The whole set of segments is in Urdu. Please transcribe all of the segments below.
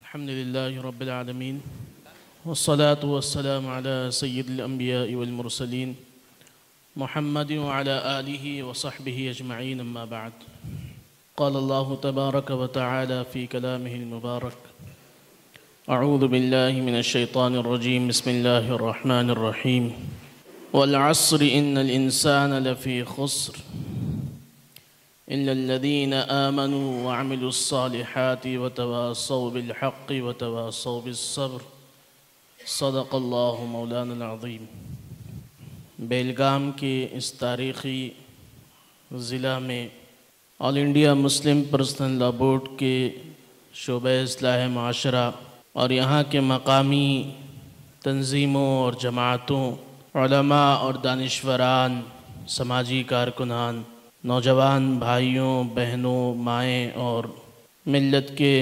الحمد لله رب العالمين والصلاة والسلام على سيد الأنبياء والمرسلين محمد وعلى آله وصحبه أجمعين أما بعد. قال الله تبارك وتعالى في كلامه المبارك: أعوذ بالله من الشيطان الرجيم بسم الله الرحمن الرحيم والعصر إن الإنسان لفي خسر إلا الذين آمنوا وعملوا الصالحات وتواصوا بالحق وتواصوا بالصبر صدق اللہ مولانا العظیم. بیلگام کے اس تاریخی ضلع میں All India Muslim Personal Law Board کے شعبہ اصلاح معاشرہ اور یہاں کے مقامی تنظیموں اور جماعتوں، علماء اور دانشوران، سماجی کارکنان، نوجوان بھائیوں بہنوں، مائیں اور ملت کے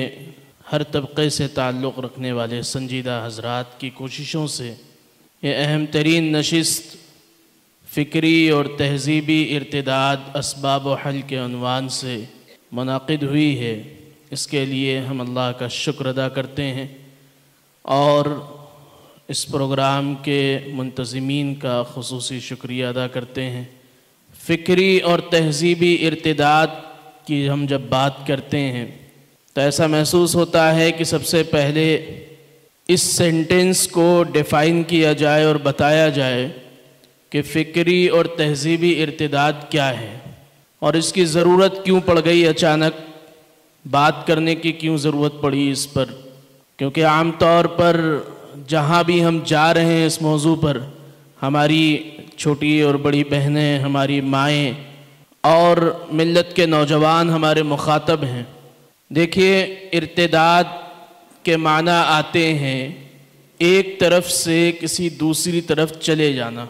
ہر طبقے سے تعلق رکھنے والے سنجیدہ حضرات کی کوششوں سے یہ اہم ترین نشست فکری اور تہذیبی ارتداد اسباب و حل کے عنوان سے منعقد ہوئی ہے. اس کے لیے ہم اللہ کا شکر ادا کرتے ہیں اور اس پروگرام کے منتظمین کا خصوصی شکریہ ادا کرتے ہیں. فکری اور تہذیبی ارتداد کی ہم جب بات کرتے ہیں تو ایسا محسوس ہوتا ہے کہ سب سے پہلے اس سینٹنس کو ڈیفائن کیا جائے اور بتایا جائے کہ فکری اور تہذیبی ارتداد کیا ہے اور اس کی ضرورت کیوں پڑ گئی، اچانک بات کرنے کی کیوں ضرورت پڑی اس پر. کیونکہ عام طور پر جہاں بھی ہم جا رہے ہیں اس موضوع پر، ہماری چھوٹی اور بڑی بہنیں، ہماری مائیں اور ملت کے نوجوان ہمارے مخاطب ہیں. دیکھیے، ارتداد کے معنی آتے ہیں ایک طرف سے کسی دوسری طرف چلے جانا،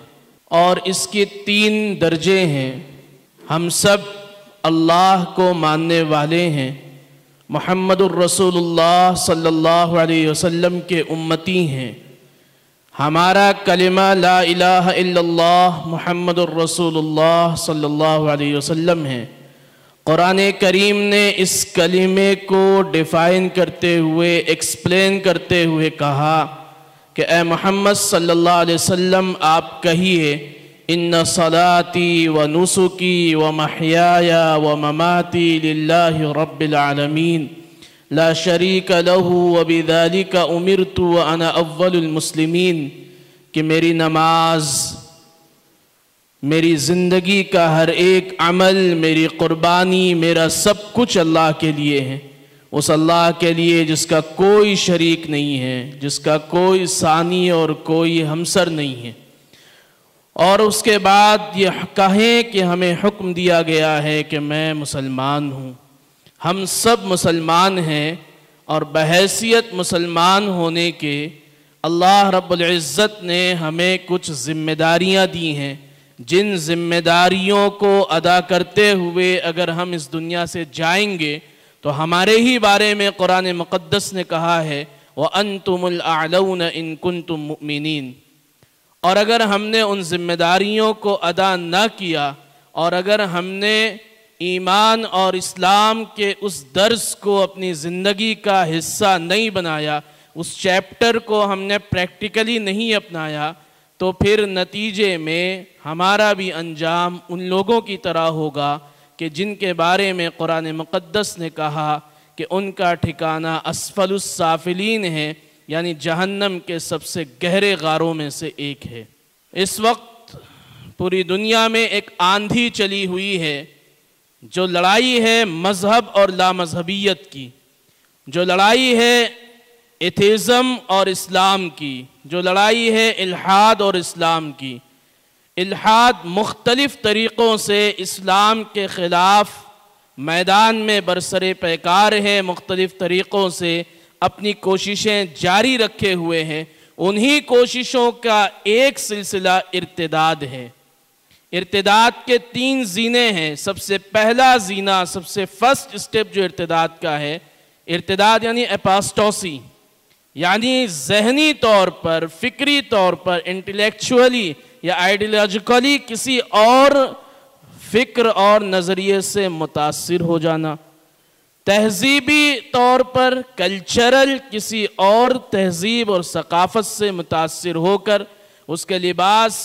اور اس کے 3 درجے ہیں. ہم سب اللہ کو ماننے والے ہیں، محمد الرسول اللہ صلی اللہ علیہ وسلم کے امتی ہیں. ہمارا کلمہ لا الہ الا اللہ محمد الرسول اللہ صلی اللہ علیہ وسلم ہے. قرآن کریم نے اس کلمے کو ڈیفائن کرتے ہوئے، ایکسپلین کرتے ہوئے کہا کہ اے محمد صلی اللہ علیہ وسلم آپ کہیے: ان صلاتی و نسکی و محیای و مماتی للہ رب العالمین لا شریک لہ وبذالک امرت وانا اول المسلمین. کہ میری نماز، میری زندگی کا ہر ایک عمل، میری قربانی، میرا سب کچھ اللہ کے لیے ہے. اس اللہ کے لیے جس کا کوئی شریک نہیں ہے، جس کا کوئی ثانی اور کوئی ہمسر نہیں ہے. اور اس کے بعد یہ کہیں کہ ہمیں حکم دیا گیا ہے کہ میں مسلمان ہوں. ہم سب مسلمان ہیں اور بحیثیت مسلمان ہونے کے اللہ رب العزت نے ہمیں کچھ ذمہ داریاں دی ہیں، جن ذمہ داریوں کو ادا کرتے ہوئے اگر ہم اس دنیا سے جائیں گے تو ہمارے ہی بارے میں قرآن مقدس نے کہا ہے وَأَنْتُمُ الْأَعْلَوْنَ إِن كُنْتُم مُؤْمِنِينَ. اور اگر ہم نے ان ذمہ داریوں کو ادا نہ کیا اور اگر ہم نے ایمان اور اسلام کے اس درس کو اپنی زندگی کا حصہ نہیں بنایا، اس چیپٹر کو ہم نے پریکٹیکلی نہیں اپنایا، تو پھر نتیجے میں ہمارا بھی انجام ان لوگوں کی طرح ہوگا کہ جن کے بارے میں قرآن مقدس نے کہا کہ ان کا ٹھکانہ اسفل السافلین ہے، یعنی جہنم کے سب سے گہرے غاروں میں سے ایک ہے. اس وقت پوری دنیا میں ایک آندھی چلی ہوئی ہے، جو لڑائی ہے مذہب اور لامذہبیت کی، جو لڑائی ہے ایتھیزم اور اسلام کی، جو لڑائی ہے الحاد اور اسلام کی. الحاد مختلف طریقوں سے اسلام کے خلاف میدان میں برسر پیکار ہے، مختلف طریقوں سے اپنی کوششیں جاری رکھے ہوئے ہیں. انہی کوششوں کا ایک سلسلہ ارتداد ہے. ارتداد کے 3 زینے ہیں. سب سے پہلا زینہ، سب سے فرسٹ سٹیپ جو ارتداد کا ہے، ارتداد یعنی اپاسٹوسی، یعنی ذہنی طور پر، فکری طور پر، انٹلیکچولی یا آئیڈیالوجیکلی کسی اور فکر اور نظریے سے متاثر ہو جانا. تہذیبی طور پر کلچرل کسی اور تہذیب اور ثقافت سے متاثر ہو کر اس کے لباس،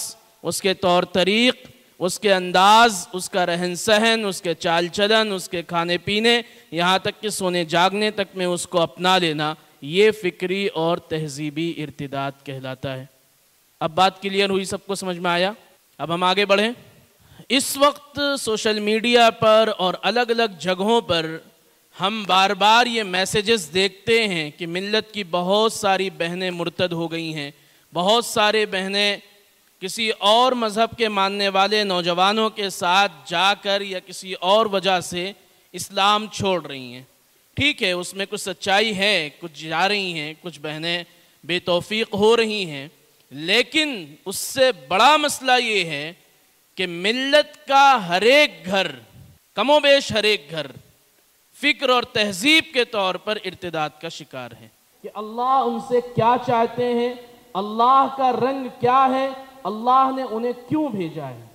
اس کے طور طریق، اس کے انداز، اس کا رہن سہن، اس کے چال چلن، اس کے کھانے پینے، یہاں تک کہ سونے جاگنے تک میں اس کو اپنا لینا، یہ فکری اور تہذیبی ارتداد کہلاتا ہے۔ اب بات کلیئر ہوئی، سب کو سمجھ میں آیا؟ اب ہم آگے بڑھیں۔ اس وقت سوشل میڈیا پر اور الگ الگ جگہوں پر ہم بار بار یہ میسیجز دیکھتے ہیں کہ ملت کی بہت ساری بہنیں مرتد ہو گئی ہیں، بہت سارے بہنیں کسی اور مذہب کے ماننے والے نوجوانوں کے ساتھ جا کر یا کسی اور وجہ سے اسلام چھوڑ رہی ہیں۔ ٹھیک ہے، اس میں کچھ سچائی ہے، کچھ جا رہی ہیں، کچھ بہنیں بے توفیق ہو رہی ہیں، لیکن اس سے بڑا مسئلہ یہ ہے کہ ملت کا ہر ایک گھر، کم و بیش ہر ایک گھر، فکر اور تہذیب کے طور پر ارتداد کا شکار ہے کہ اللہ ان سے کیا چاہتے ہیں، اللہ کا رنگ کیا ہے، اللہ نے انہیں کیوں بھیجا ہے۔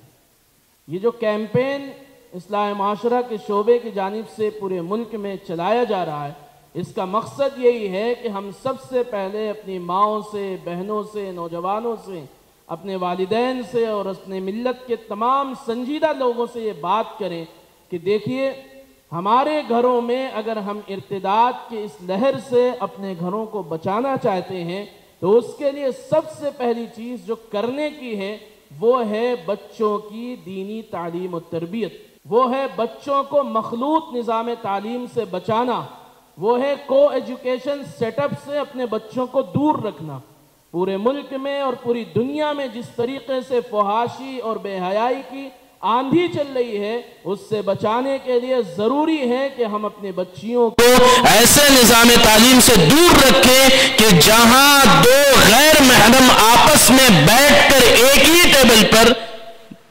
یہ جو کیمپین اصلاح معاشرہ کے شعبے کی جانب سے پورے ملک میں چلایا جا رہا ہے، اس کا مقصد یہی ہے کہ ہم سب سے پہلے اپنی ماؤں سے، بہنوں سے، نوجوانوں سے، اپنے والدین سے اور اپنے ملت کے تمام سنجیدہ لوگوں سے یہ بات کریں کہ دیکھیے، ہمارے گھروں میں اگر ہم ارتداد کی اس لہر سے اپنے گھروں کو بچانا چاہتے ہیں تو اس کے لیے سب سے پہلی چیز جو کرنے کی ہے وہ ہے بچوں کی دینی تعلیم و تربیت، وہ ہے بچوں کو مخلوط نظام تعلیم سے بچانا، وہ ہے کو ایجوکیشن سیٹ اپ سے اپنے بچوں کو دور رکھنا۔ پورے ملک میں اور پوری دنیا میں جس طریقے سے فحاشی اور بے حیائی کی آندھی چل رہی ہے، اس سے بچانے کے لیے ضروری ہے کہ ہم اپنے بچیوں کو ایسے نظام تعلیم سے دور رکھیں کہ جہاں دو غیر محرم آپس میں بیٹھ کر ایک ہی ٹیبل پر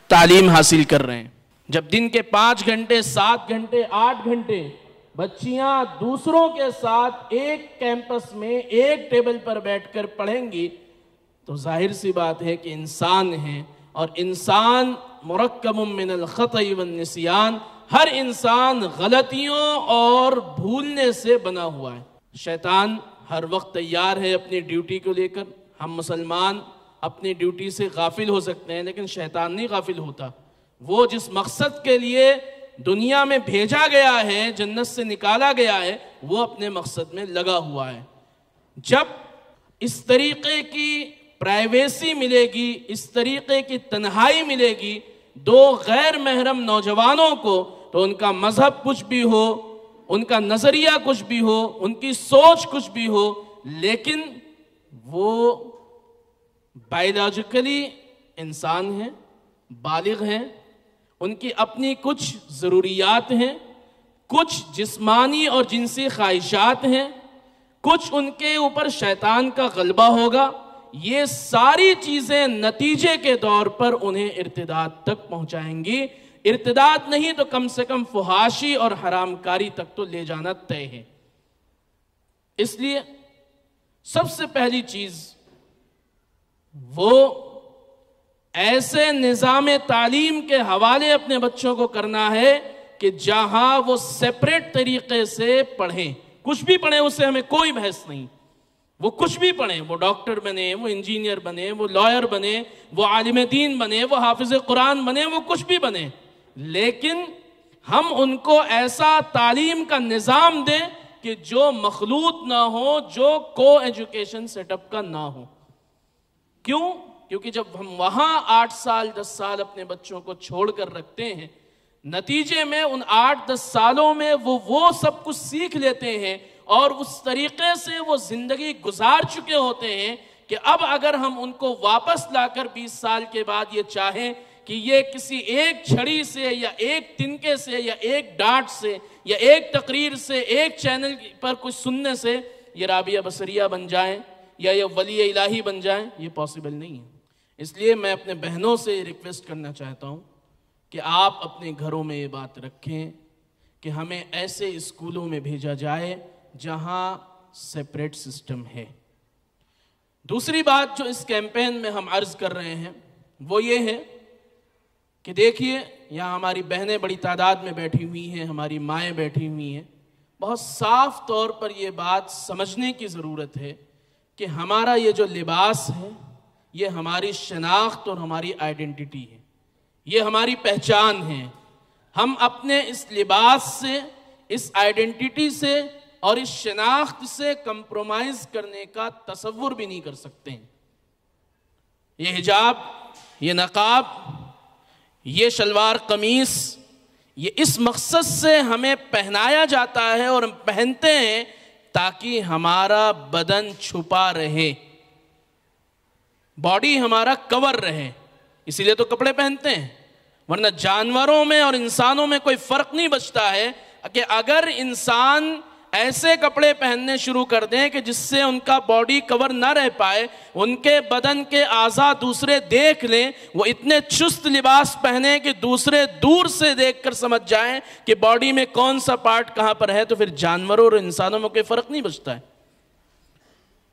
تعلیم حاصل کر رہے ہیں۔ جب دن کے 5 گھنٹے، 7 گھنٹے، 8 گھنٹے بچیاں دوسروں کے ساتھ ایک کیمپس میں ایک ٹیبل پر بیٹھ کر پڑھیں گی تو ظاہر سی بات ہے کہ انسان ہیں، اور انسان مرکب من الخطأ والنسیان، ہر انسان غلطیوں اور بھولنے سے بنا ہوا ہے۔ شیطان ہر وقت تیار ہے اپنی ڈیوٹی کو لے کر۔ ہم مسلمان اپنی ڈیوٹی سے غافل ہو سکتے ہیں لیکن شیطان نہیں غافل ہوتا۔ وہ جس مقصد کے لیے دنیا میں بھیجا گیا ہے، جنت سے نکالا گیا ہے، وہ اپنے مقصد میں لگا ہوا ہے۔ جب اس طریقے کی پرائیویسی ملے گی، اس طریقے کی تنہائی ملے گی دو غیر محرم نوجوانوں کو، تو ان کا مذہب کچھ بھی ہو، ان کا نظریہ کچھ بھی ہو، ان کی سوچ کچھ بھی ہو، لیکن وہ بائیولوجیکلی انسان ہیں، بالغ ہیں، ان کی اپنی کچھ ضروریات ہیں، کچھ جسمانی اور جنسی خواہشات ہیں، کچھ ان کے اوپر شیطان کا غلبہ ہوگا۔ یہ ساری چیزیں نتیجے کے طور پر انہیں ارتداد تک پہنچائیں گی۔ ارتداد نہیں تو کم سے کم فحاشی اور حرام کاری تک تو لے جانا طے ہے۔ اس لیے سب سے پہلی چیز وہ ایسے نظام تعلیم کے حوالے اپنے بچوں کو کرنا ہے کہ جہاں وہ سیپریٹ طریقے سے پڑھیں، کچھ بھی پڑھیں، اس سے ہمیں کوئی بحث نہیں، وہ کچھ بھی پڑھیں، وہ ڈاکٹر بنے، وہ انجینئر بنے، وہ لائر بنے، وہ عالم دین بنے، وہ حافظ قرآن بنے، وہ کچھ بھی بنے، لیکن ہم ان کو ایسا تعلیم کا نظام دیں کہ جو مخلوط نہ ہو، جو کو ایجوکیشن سیٹ اپ کا نہ ہو۔ کیوں؟ کیونکہ جب ہم وہاں 8 سال 10 سال اپنے بچوں کو چھوڑ کر رکھتے ہیں، نتیجے میں ان 8-10 سالوں میں وہ سب کچھ سیکھ لیتے ہیں اور اس طریقے سے وہ زندگی گزار چکے ہوتے ہیں کہ اب اگر ہم ان کو واپس لا کر 20 سال کے بعد یہ چاہیں کہ یہ کسی ایک چھڑی سے یا ایک تنکے سے یا ایک ڈانٹ سے یا ایک تقریر سے، ایک چینل پر کچھ سننے سے یہ رابعہ بصریہ بن جائیں یا یہ ولی الہی بن جائیں، یہ پاسبل نہیں ہے۔ اس لیے میں اپنے بہنوں سے ریکویسٹ کرنا چاہتا ہوں کہ آپ اپنے گھروں میں یہ بات رکھیں کہ ہمیں ایسے اسکولوں میں بھیجا جائے جہاں سیپریٹ سسٹم ہے۔ دوسری بات جو اس کیمپین میں ہم عرض کر رہے ہیں وہ یہ ہے کہ دیکھیے، یہاں ہماری بہنیں بڑی تعداد میں بیٹھی ہوئی ہیں، ہماری مائیں بیٹھی ہوئی ہیں، بہت صاف طور پر یہ بات سمجھنے کی ضرورت ہے کہ ہمارا یہ جو لباس ہے یہ ہماری شناخت اور ہماری آئیڈینٹی ہے، یہ ہماری پہچان ہے۔ ہم اپنے اس لباس سے، اس آئیڈینٹی سے اور اس شناخت سے کمپرومائز کرنے کا تصور بھی نہیں کر سکتے ہیں۔ یہ حجاب، یہ نقاب، یہ شلوار قمیص، یہ اس مقصد سے ہمیں پہنایا جاتا ہے اور ہم پہنتے ہیں تاکہ ہمارا بدن چھپا رہے، باڈی ہمارا کور رہے، اسی لیے تو کپڑے پہنتے ہیں۔ ورنہ جانوروں میں اور انسانوں میں کوئی فرق نہیں بچتا ہے کہ اگر انسان ایسے کپڑے پہننے شروع کر دیں کہ جس سے ان کا باڈی کور نہ رہ پائے، ان کے بدن کے اعضاء دوسرے دیکھ لیں، وہ اتنے چست لباس پہنے کہ دوسرے دور سے دیکھ کر سمجھ جائیں کہ باڈی میں کون سا پارٹ کہاں پر ہے، تو پھر جانوروں اور انسانوں میں کوئی فرق نہیں بچتا ہے۔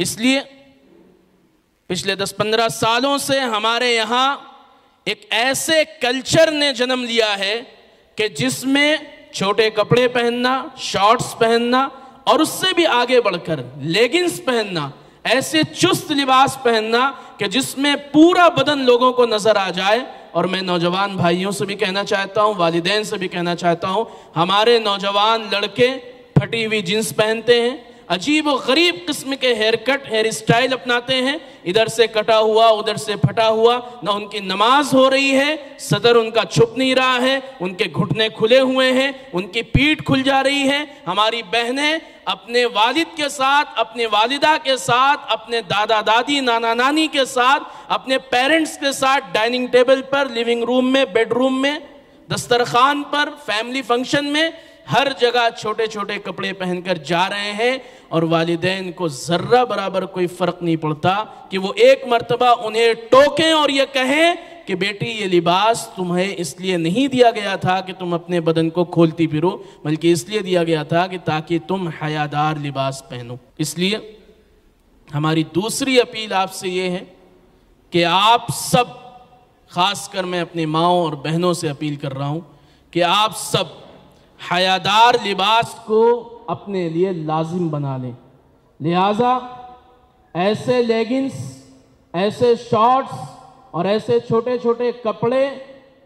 اس لیے پچھلے 10-15 سالوں سے ہمارے یہاں ایک ایسے کلچر نے جنم لیا ہے کہ جس میں چھوٹے کپڑے پہننا، شارٹس پہننا اور اس سے بھی آگے بڑھ کر لیگنز پہننا، ایسے چست لباس پہننا کہ جس میں پورا بدن لوگوں کو نظر آ جائے۔ اور میں نوجوان بھائیوں سے بھی کہنا چاہتا ہوں، والدین سے بھی کہنا چاہتا ہوں، ہمارے نوجوان لڑکے پھٹی ہوئی جینس پہنتے ہیں، عجیب و غریب قسم کے ہیئر کٹ، ہیئر اسٹائل اپناتے ہیں، ادھر سے کٹا ہوا ادھر سے پھٹا ہوا، نہ ان کی نماز ہو رہی ہے، صدر ان کا چھپ نہیں رہا ہے، ان کے گھٹنے کھلے ہوئے ہیں، ان کی پیٹھ کھل جا رہی ہے۔ ہماری بہنیں اپنے والد کے ساتھ، اپنے والدہ کے ساتھ، اپنے دادا دادی، نانا نانی کے ساتھ، اپنے پیرنٹس کے ساتھ ڈائننگ ٹیبل پر، لیونگ روم میں، بیڈ روم میں، دسترخوان پر، فیملی فنکشن میں، ہر جگہ چھوٹے چھوٹے کپڑے پہن کر جا رہے ہیں، اور والدین کو ذرہ برابر کوئی فرق نہیں پڑتا کہ وہ ایک مرتبہ انہیں ٹوکیں اور یہ کہیں کہ بیٹی یہ لباس تمہیں اس لیے نہیں دیا گیا تھا کہ تم اپنے بدن کو کھولتی پھرو، بلکہ اس لیے دیا گیا تھا کہ تاکہ تم حیادار لباس پہنو۔ اس لیے ہماری دوسری اپیل آپ سے یہ ہے کہ آپ سب، خاص کر میں اپنی ماؤں اور بہنوں سے اپیل کر رہا ہوں کہ آپ سب حیادار لباس کو اپنے لیے لازم بنا لیں۔ لہٰذا ایسے لیگنز، ایسے شارٹس اور ایسے چھوٹے چھوٹے کپڑے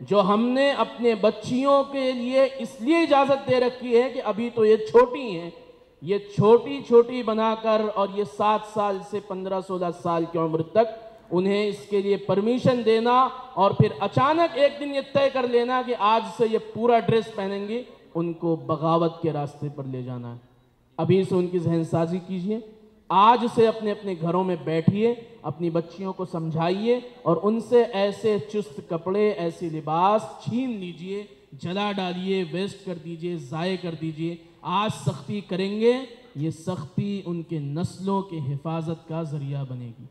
جو ہم نے اپنے بچیوں کے لیے اس لیے اجازت دے رکھی ہے کہ ابھی تو یہ چھوٹی ہیں، یہ چھوٹی چھوٹی بنا کر، اور یہ 7 سال سے 15-16 سال کی عمر تک انہیں اس کے لیے پرمیشن دینا، اور پھر اچانک ایک دن یہ طے کر لینا کہ آج سے یہ پورا ڈریس پہنیں گی، ان کو بغاوت کے راستے پر لے جانا ہے۔ ابھی سے ان کی ذہن سازی کیجئے، آج سے اپنے اپنے گھروں میں بیٹھیے، اپنی بچیوں کو سمجھائیے اور ان سے ایسے چست کپڑے، ایسے لباس چھین لیجئے، جلا ڈالیے، ویسٹ کر دیجئے، ضائع کر دیجئے۔ آج سختی کریں گے، یہ سختی ان کے نسلوں کے حفاظت کا ذریعہ بنے گی۔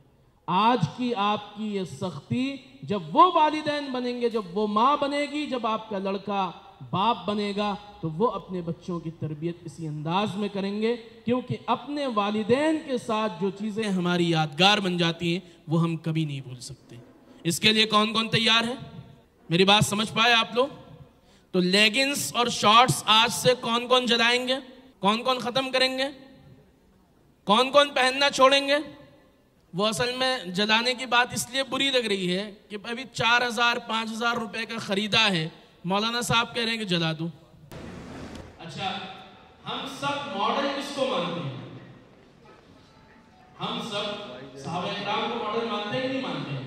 آج کی آپ کی یہ سختی جب وہ والدین بنیں گے، جب وہ ماں بنے گی، جب آپ کا لڑکا باپ بنے گا، تو وہ اپنے بچوں کی تربیت اسی انداز میں کریں گے، کیونکہ اپنے والدین کے ساتھ جو چیزیں ہماری یادگار بن جاتی ہیں وہ ہم کبھی نہیں بھول سکتے۔ اس کے لیے کون کون تیار ہے؟ میری بات سمجھ پائے آپ لوگ؟ تو لیگنز اور شارٹس آج سے کون کون جلائیں گے؟ کون کون ختم کریں گے؟ کون کون پہننا چھوڑیں گے؟ وہ اصل میں جلانے کی بات اس لیے بری لگ رہی ہے کہ ابھی 4,000-5,000 روپے کا خریدا ہے، مولانا صاحب کہہ رہے ہیں کہ جلا دو۔ اچھا، ہم سب ماڈل کس کو مانتے ہیں؟ ہم سب صحابہ اکرام کو ماڈل مانتے ہیں کہ نہیں مانتے ہیں؟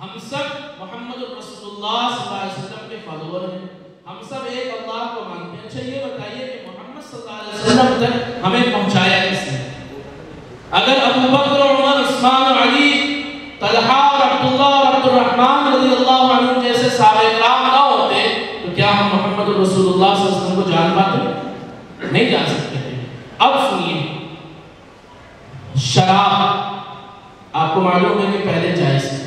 ہم سب محمد رسول اللہ صلی اللہ علیہ وسلم کے فالوور ہیں، ہم سب ایک اللہ کو مانتے ہیں۔ اچھا یہ بتائیے کہ محمد صلی اللہ علیہ وسلم تک ہمیں پہنچایا کس نے؟ اگر ابو بکر، عمر، عثمان اور علی، طلحہ اور عبداللہ اور عبد الرحمن رضی اللہ عنہ جیسے صحابہ اکرام نہ ہوتے تو کیا ہم محمد رسول اللہ صلی اللہ علیہ وسلم کو جان پاتے؟ نہیں جان سکتے تھے۔ اب سنیے، شراب آپ کو معلوم ہے کہ پہلے جائز ہے۔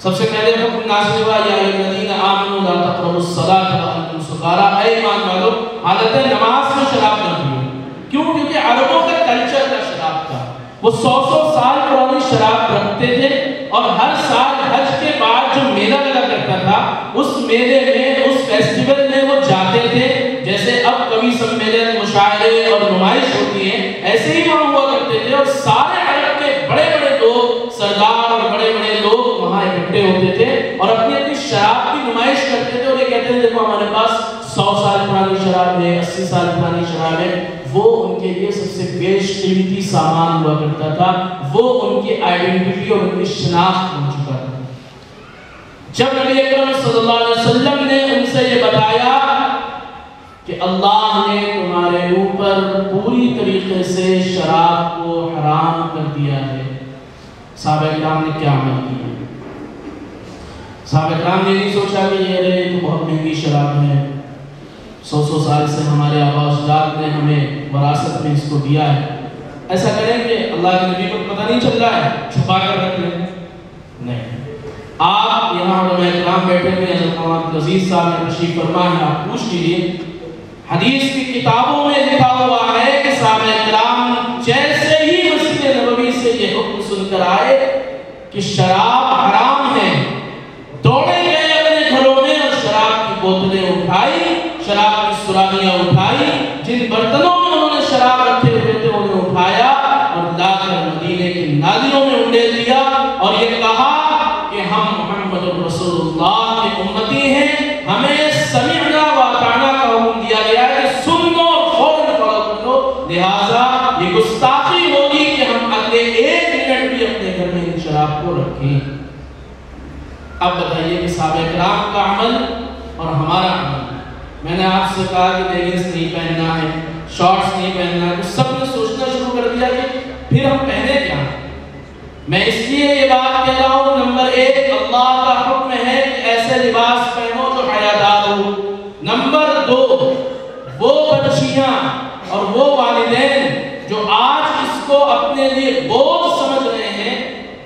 سب سے پہلے حکم نازل ہوا یا ایھا الذین آمنوا لا تقربوا الصلاۃ وانتم سکارا، اے ایمان والو حالت نماز میں شراب نہ پیو۔ کیوں؟ کیونکہ عربوں کا کلچر تھا شراب کا، وہ 100 سال پرانی شراب رکھتے تھے، اور ہر سال حج کے بعد جو میلہ لگا کرتا تھا اس میلے میں، اس فیسٹیول میں وہ جاتے تھے۔ جیسے اب کبھی سمیلن، مشاعرے، نمائش ہوتی ہے، ایسے ہی وہاں ہوا کرتے تھے، اور سارے عرب کے بڑے بڑے لوگ، سردار اور بڑے بڑے لوگ وہاں اکٹھے ہوتے تھے اور اپنی اپنی شراب کی نمائش کرتے تھے، اور یہ کہتے تھے دیکھو ہمارے پاس 100 سال پرانی شراب ہے، 80 سال پرانی شراب ہے۔ وہ ان کے لیے سب سے بیش قیمتی سامان ہوا کرتا تھا، وہ ان کی آئیڈینٹی اور ان کی شناخت بن چکا تھا۔ جب نبی اکرم صلی اللہ علیہ وسلم نے ان سے یہ بتایا کہ اللہ نے تمہارے اوپر پوری طریقے سے شراب کو حرام کر دیا ہے، صحابہ کرام نے کیا عمل کیا؟ صحابہ کرام نے نہیں سوچا کہ یہ تو بہت مہنگی شراب ہے، 100 سال سے ہمارے آباء و اجداد نے ہمیں وراثت میں اس کو دیا ہے، ایسا کریں کہ اللہ کے نبی کو پتہ نہیں چل رہا ہے، چھپا کر رکھ لیں۔ نہیں، آپ یہاں علماء کرام بیٹھے ہوئے، حضرت مولانا عزیز صاحب نے تشریف فرما ہے، آپ پوچھ لیجیے، حدیث کی کتابوں میں لکھا ہوا ہے کہ صحابہ کرام جیسے ہی مسجد نبوی سے یہ حکم سن کر آئے کہ شراب حرام ہے، دوڑے گئے اپنے گھروں میں اور شراب کی بوتلیں اٹھائی، شراب کی سرامیاں اٹھائی، جن برتنوں میں انہوں نے شراب رکھے ہوئے تھے انہیں اٹھایا اور لا کر مدینے کی نادیوں میں انڈیل دیا اور یہ کہا کہ ہم محمد رسول اللہ کے امتی ہیں، ہمیں سمعنا و اطعنا کا حکم دیا گیا ہے کہ سن لو اور فوراً فالو کر لو، لہٰذا یہ گستاخی ہوگی کہ ہم اگلے 1 منٹ بھی اپنے گھر میں ان شراب کو رکھیں۔ اب بتائیے کہ صحابہ کرام کا عمل اور ہمارا عمل، میں نے آپ سے کہا کہ لیگنز نہیں پہننا ہے، شارٹس نہیں پہننا ہے، تو سب نے سوچنا شروع کر دیا کہ پھر ہم پہنے کیا؟ میں اس لیے یہ بات کہہ رہا ہوں، نمبر 1 اللہ کا حکم ہے کہ ایسے لباس پہنو جو حیادار ہو، نمبر 2 وہ بچیاں اور وہ والدین جو آج اس کو اپنے لیے بوجھ سمجھ رہے ہیں،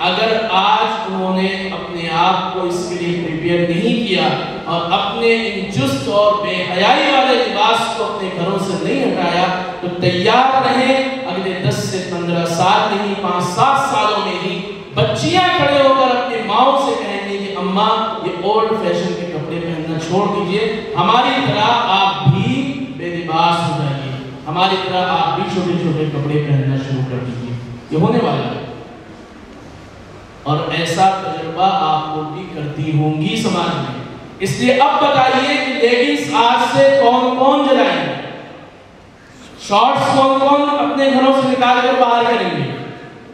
اگر آج انہوں نے اپنے آپ کو اس کے لیے پریپیئر نہیں کیا اور اپنے ان چست اور بے حیائی والے لباس کو اپنے گھروں سے نہیں ہٹایا تو تیار رہیں، اگلے 10 سے 15 سال نہیں 5-7 سالوں میں ہی بچیاں کھڑے ہو کر اپنی ماؤں سے کہیں گی کہ اماں یہ اولڈ فیشن کے کپڑے پہننا چھوڑ دیجئے، ہماری طرح آپ بھی بے لباس ہو جائیے، ہماری طرح آپ بھی چھوٹے چھوٹے کپڑے پہننا شروع کر دیجئے، یہ ہونے والا ہے۔ اور ایسا تجربہ آپ کو بھی کرتی ہوں گی سماج میں، اس لیے اب بتائیے کہ لیڈیز آج سے کون کون جلائیں گے، شارٹس کون کون اپنے گھروں سے نکال کر باہر کریں گے؟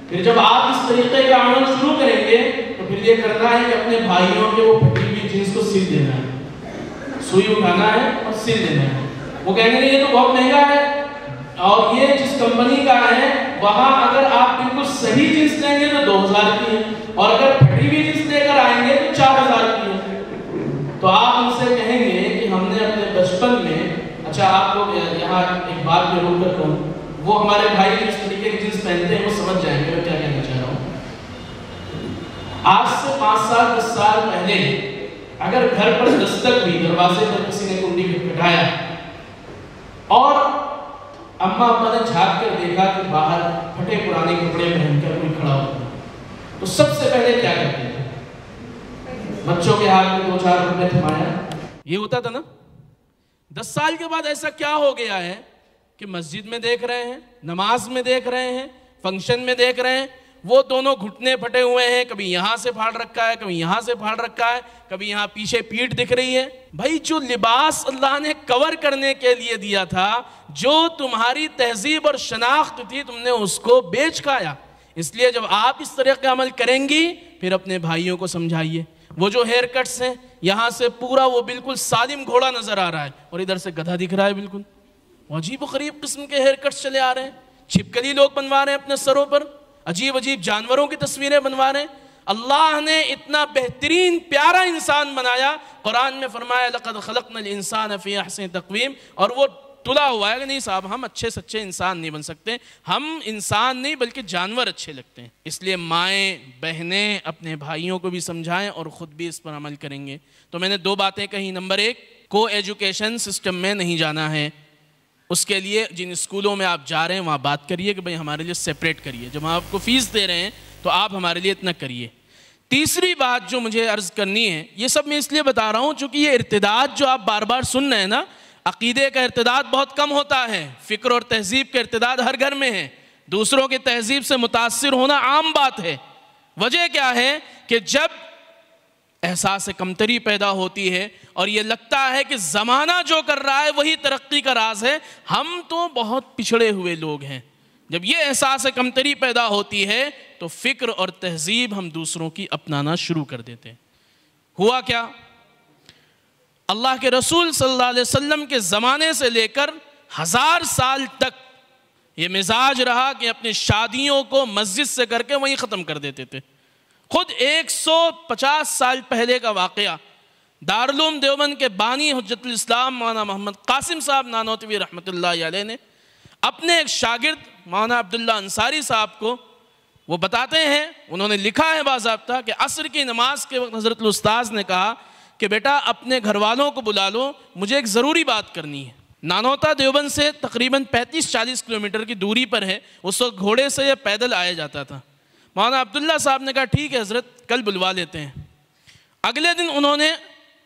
پھر جب آپ اس طریقے کا عمل شروع کریں گے تو پھر یہ کرنا ہے کہ اپنے بھائیوں کے وہ پھٹی ہوئی جینس کو سل دینا ہے، سوئی اٹھانا ہے اور سل دینا ہے۔ وہ کہیں گے یہ تو بہت مہنگا ہے، اور یہ جس کمپنی کا ہے وہاں اگر آپ بالکل صحیح جینس لیں گے تو 2000 کی ہے، اور اگر پھٹی ہوئی جینس لے کر آئیں گے تو 4000 کی ہے۔ تو آپ ان سے کہیں گے کہ ہم نے اپنے بچپن میں، اچھا آپ کو یہاں ایک بات میں روک کر کہوں، وہ ہمارے بھائی جس طریقے کی جینس پہنتے ہیں وہ سمجھ جائیں گے میں کیا کہنا چاہ رہا ہوں۔ آج سے 5 سال 10 سال پہلے اگر گھر پر دستک ہوئی، دروازے پر کسی نے کنڈی کھٹکھٹایا اور اماں ابا نے جھانک کر دیکھا کہ باہر پھٹے پرانے کپڑے پہن کر کوئی کھڑا ہوا تو سب سے پہلے کیا کرتے تھے؟ بچوں کے ہاتھ میں 2-4 روپے تھمایا، یہ ہوتا تھا نا۔ 10 سال کے بعد ایسا کیا ہو گیا ہے کہ مسجد میں دیکھ رہے ہیں، نماز میں دیکھ رہے ہیں، فنکشن میں دیکھ رہے ہیں، وہ دونوں گھٹنے پھٹے ہوئے ہیں، کبھی یہاں سے پھاڑ رکھا ہے، کبھی یہاں سے پھاڑ رکھا ہے، کبھی یہاں پیچھے پیٹھ دکھ رہی ہے۔ بھائی جو لباس اللہ نے کور کرنے کے لیے دیا تھا، جو تمہاری تہذیب اور شناخت تھی، تم نے اس کو بیچ کھایا۔ اس لیے جب آپ اس طرح کا عمل کریں گی پھر اپنے بھائیوں کو سمجھائیے۔ وہ جو ہیئر کٹس ہیں، یہاں سے پورا وہ بالکل سالم گھوڑا نظر آ رہا ہے اور ادھر سے گدھا دکھ رہا ہے، بالکل عجیب و غریب قسم کے ہیئر کٹس چلے آ رہے ہیں۔ چھپکلی لوگ بنوا رہے ہیں اپنے سروں پر، عجیب عجیب جانوروں کی تصویریں بنوا رہے ہیں۔ اللہ نے اتنا بہترین پیارا انسان بنایا، قرآن میں فرمایا لَقَدْ خَلَقْنَا الْإِنسَانَ فِي أَحْسَنِ تَقْوِيمٍ، اور وہ تلا ہوا ہے کہ نہیں صاحب ہم اچھے سچے انسان نہیں بن سکتے، ہم انسان نہیں بلکہ جانور اچھے لگتے ہیں۔ اس لیے مائیں بہنیں اپنے بھائیوں کو بھی سمجھائیں اور خود بھی اس پر عمل کریں گے۔ تو میں نے 2 باتیں کہیں، نمبر 1 کو ایجوکیشن سسٹم میں نہیں جانا ہے، اس کے لیے جن اسکولوں میں آپ جا رہے ہیں وہاں بات کریے کہ بھئی ہمارے لیے سیپریٹ کریے، جب ہم آپ کو فیس دے رہے ہیں تو آپ ہمارے لیے اتنا کریے۔ تیسری بات جو مجھے عرض کرنی ہے، یہ سب میں اس لیے بتا رہا ہوں چونکہ یہ ارتداد جو آپ بار بار سن رہے ہیں نا، عقیدے کا ارتداد بہت کم ہوتا ہے، فکر اور تہذیب کا ارتداد ہر گھر میں ہے، دوسروں کی تہذیب سے متاثر ہونا عام بات ہے۔ وجہ کیا ہے کہ جب احساس کمتری پیدا ہوتی ہے اور یہ لگتا ہے کہ زمانہ جو کر رہا ہے وہی ترقی کا راز ہے، ہم تو بہت پچھڑے ہوئے لوگ ہیں، جب یہ احساس کمتری پیدا ہوتی ہے تو فکر اور تہذیب ہم دوسروں کی اپنانا شروع کر دیتے ہیں۔ ہوا کیا؟ اللہ کے رسول صلی اللہ علیہ وسلم کے زمانے سے لے کر 1000 سال تک یہ مزاج رہا کہ اپنی شادیوں کو مسجد سے کر کے وہیں ختم کر دیتے تھے۔ خود 150 سال پہلے کا واقعہ، دارالعلوم دیوبند کے بانی حجت الاسلام مولانا محمد قاسم صاحب نانوتوی رحمۃ اللہ علیہ نے اپنے ایک شاگرد مولانا عبداللہ انصاری صاحب کو وہ بتاتے ہیں، انہوں نے لکھا ہے باضابطہ کہ عصر کی نماز کے وقت حضرت الاستاذ نے کہا کہ بیٹا اپنے گھر والوں کو بلا لو، مجھے ایک ضروری بات کرنی ہے۔ نانوتا دیوبند سے تقریباً 35-40 کلومیٹر کی دوری پر ہے، اس وقت گھوڑے سے یا پیدل آیا جاتا تھا۔ مولانا عبداللہ صاحب نے کہا ٹھیک ہے حضرت، کل بلوا لیتے ہیں۔ اگلے دن انہوں نے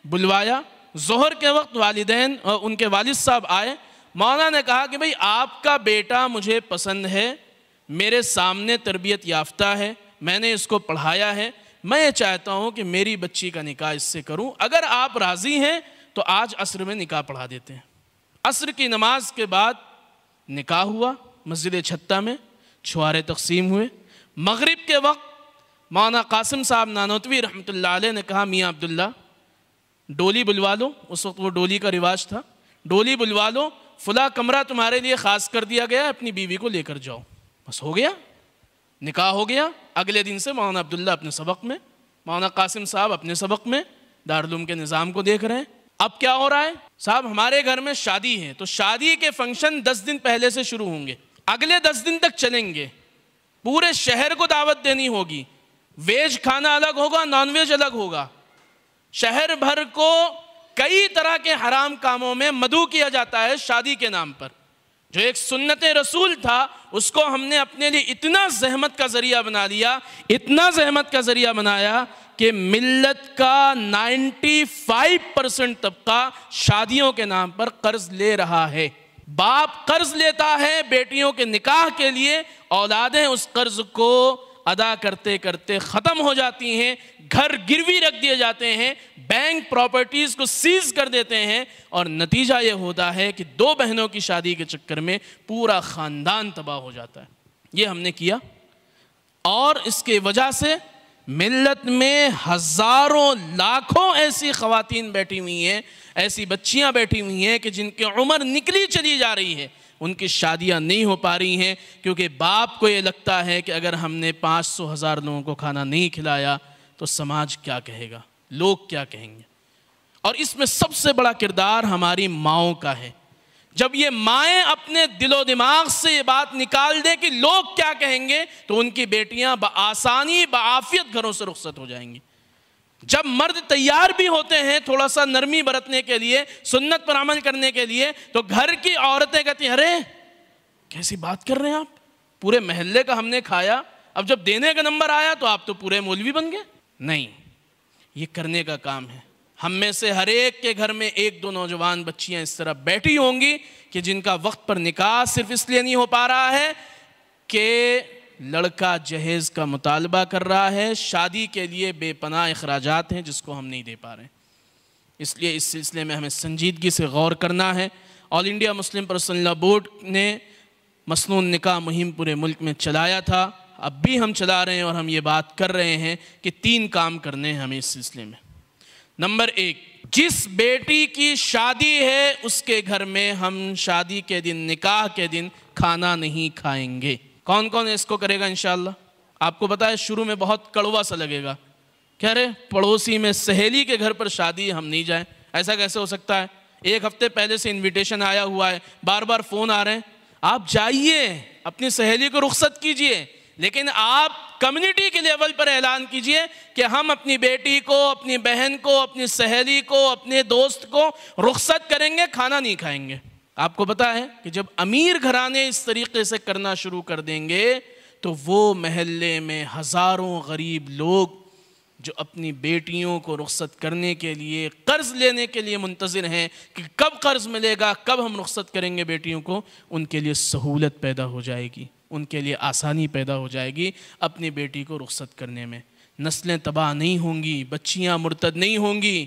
بلوایا، ظہر کے وقت والدین اور ان کے والد صاحب آئے۔ مولانا نے کہا کہ بھئی آپ کا بیٹا مجھے پسند ہے، میرے سامنے تربیت یافتہ ہے، میں نے اس کو پڑھایا ہے، میں یہ چاہتا ہوں کہ میری بچی کا نکاح اس سے کروں، اگر آپ راضی ہیں تو آج عصر میں نکاح پڑھا دیتے ہیں۔ عصر کی نماز کے بعد نکاح ہوا مسجد چھتہ میں، چھوارے تقسیم ہوئے۔ مغرب کے وقت مولانا قاسم صاحب نانوتوی رحمۃ اللہ علیہ نے کہا میاں عبداللہ ڈولی بلوا لو، اس وقت وہ ڈولی کا رواج تھا، ڈولی بلوا لو، فلاں کمرہ تمہارے لیے خاص کر دیا گیا، اپنی بیوی کو لے کر جاؤ۔ بس ہو گیا، نکاح ہو گیا۔ اگلے دن سے مولانا عبداللہ اپنے سبق میں، مولانا قاسم صاحب اپنے سبق میں، دارالعلوم کے نظام کو دیکھ رہے ہیں۔ اب کیا ہو رہا ہے؟ صاحب ہمارے گھر میں شادی ہے تو شادی کے فنکشن 10 دن پہلے سے شروع ہوں گے، اگلے 10 دن تک چلیں گے، پورے شہر کو دعوت دینی ہوگی، ویج کھانا الگ ہوگا، نان ویج الگ ہوگا، شہر بھر کو کئی طرح کے حرام کاموں میں مدعو کیا جاتا ہے شادی کے نام پر۔ جو ایک سنت رسول تھا اس کو ہم نے اپنے لیے اتنا زحمت کا ذریعہ بنا لیا، اتنا زحمت کا ذریعہ بنایا کہ ملت کا 95% طبقہ شادیوں کے نام پر قرض لے رہا ہے۔ باپ قرض لیتا ہے بیٹیوں کے نکاح کے لیے، اولادیں اس قرض کو ادا کرتے کرتے ختم ہو جاتی ہیں، گھر گروی رکھ دیے جاتے ہیں، بینک پراپرٹیز کو سیز کر دیتے ہیں، اور نتیجہ یہ ہوتا ہے کہ 2 بہنوں کی شادی کے چکر میں پورا خاندان تباہ ہو جاتا ہے۔ یہ ہم نے کیا، اور اس کی وجہ سے ملت میں ہزاروں لاکھوں ایسی خواتین بیٹھی ہوئی ہیں، ایسی بچیاں بیٹھی ہوئی ہیں کہ جن کی عمر نکلی چلی جا رہی ہے، ان کی شادیاں نہیں ہو پا رہی ہیں، کیونکہ باپ کو یہ لگتا ہے کہ اگر ہم نے 500,000 لوگوں کو کھانا نہیں کھلایا تو سماج کیا کہے گا، لوگ کیا کہیں گے۔ اور اس میں سب سے بڑا کردار ہماری ماؤں کا ہے۔ جب یہ مائیں اپنے دل و دماغ سے یہ بات نکال دیں کہ لوگ کیا کہیں گے، تو ان کی بیٹیاں بآسانی بعافیت گھروں سے رخصت ہو جائیں گی۔ جب مرد تیار بھی ہوتے ہیں تھوڑا سا نرمی برتنے کے لیے، سنت پر عمل کرنے کے لیے، تو گھر کی عورتیں کہتی ہیں ارے کیسی بات کر رہے ہیں آپ، پورے محلے کا ہم نے کھایا، اب جب دینے کا نمبر آیا تو آپ تو پورے مولوی بن گئے۔ نہیں، یہ کرنے کا کام ہے۔ ہم میں سے ہر ایک کے گھر میں 1-2 نوجوان بچیاں اس طرح بیٹھی ہوں گی کہ جن کا وقت پر نکاح صرف اس لیے نہیں ہو پا رہا ہے کہ لڑکا جہیز کا مطالبہ کر رہا ہے، شادی کے لیے بے پناہ اخراجات ہیں جس کو ہم نہیں دے پا رہے ہیں۔ اس لیے اس سلسلے میں ہمیں سنجیدگی سے غور کرنا ہے۔ All India Muslim Personal Law Board نے مسنون نکاح مہم پورے ملک میں چلایا تھا، اب بھی ہم چلا رہے ہیں، اور ہم یہ بات کر رہے ہیں کہ 3 کام کرنے ہیں ہمیں اس سلسلے میں۔ نمبر 1، جس بیٹی کی شادی ہے اس کے گھر میں ہم شادی کے دن، نکاح کے دن کھانا نہیں کھائیں گے۔ کون کون اس کو کرے گا انشاءاللہ؟ آپ کو پتا ہے شروع میں بہت کڑوا سا لگے گا، کہہ رہے پڑوسی میں سہیلی کے گھر پر شادی ہم نہیں جائیں، ایسا کیسے ہو سکتا ہے؟ 1 ہفتے پہلے سے انویٹیشن آیا ہوا ہے، بار بار فون آ رہے ہیں، آپ جائیے اپنی سہیلی کو رخصت کیجئے، لیکن آپ کمیونٹی کے لیول پر اعلان کیجئے کہ ہم اپنی بیٹی کو، اپنی بہن کو، اپنی سہیلی کو، اپنے دوست کو رخصت کریں گے، کھانا نہیں کھائیں گے۔ آپ کو پتا ہے کہ جب امیر گھرانے اس طریقے سے کرنا شروع کر دیں گے تو وہ محلے میں ہزاروں غریب لوگ جو اپنی بیٹیوں کو رخصت کرنے کے لیے قرض لینے کے لیے منتظر ہیں کہ کب قرض ملے گا، کب ہم رخصت کریں گے بیٹیوں کو، ان کے لیے سہولت پیدا ہو جائے گی، ان کے لیے آسانی پیدا ہو جائے گی اپنی بیٹی کو رخصت کرنے میں۔ نسلیں تباہ نہیں ہوں گی، بچیاں مرتد نہیں ہوں گی،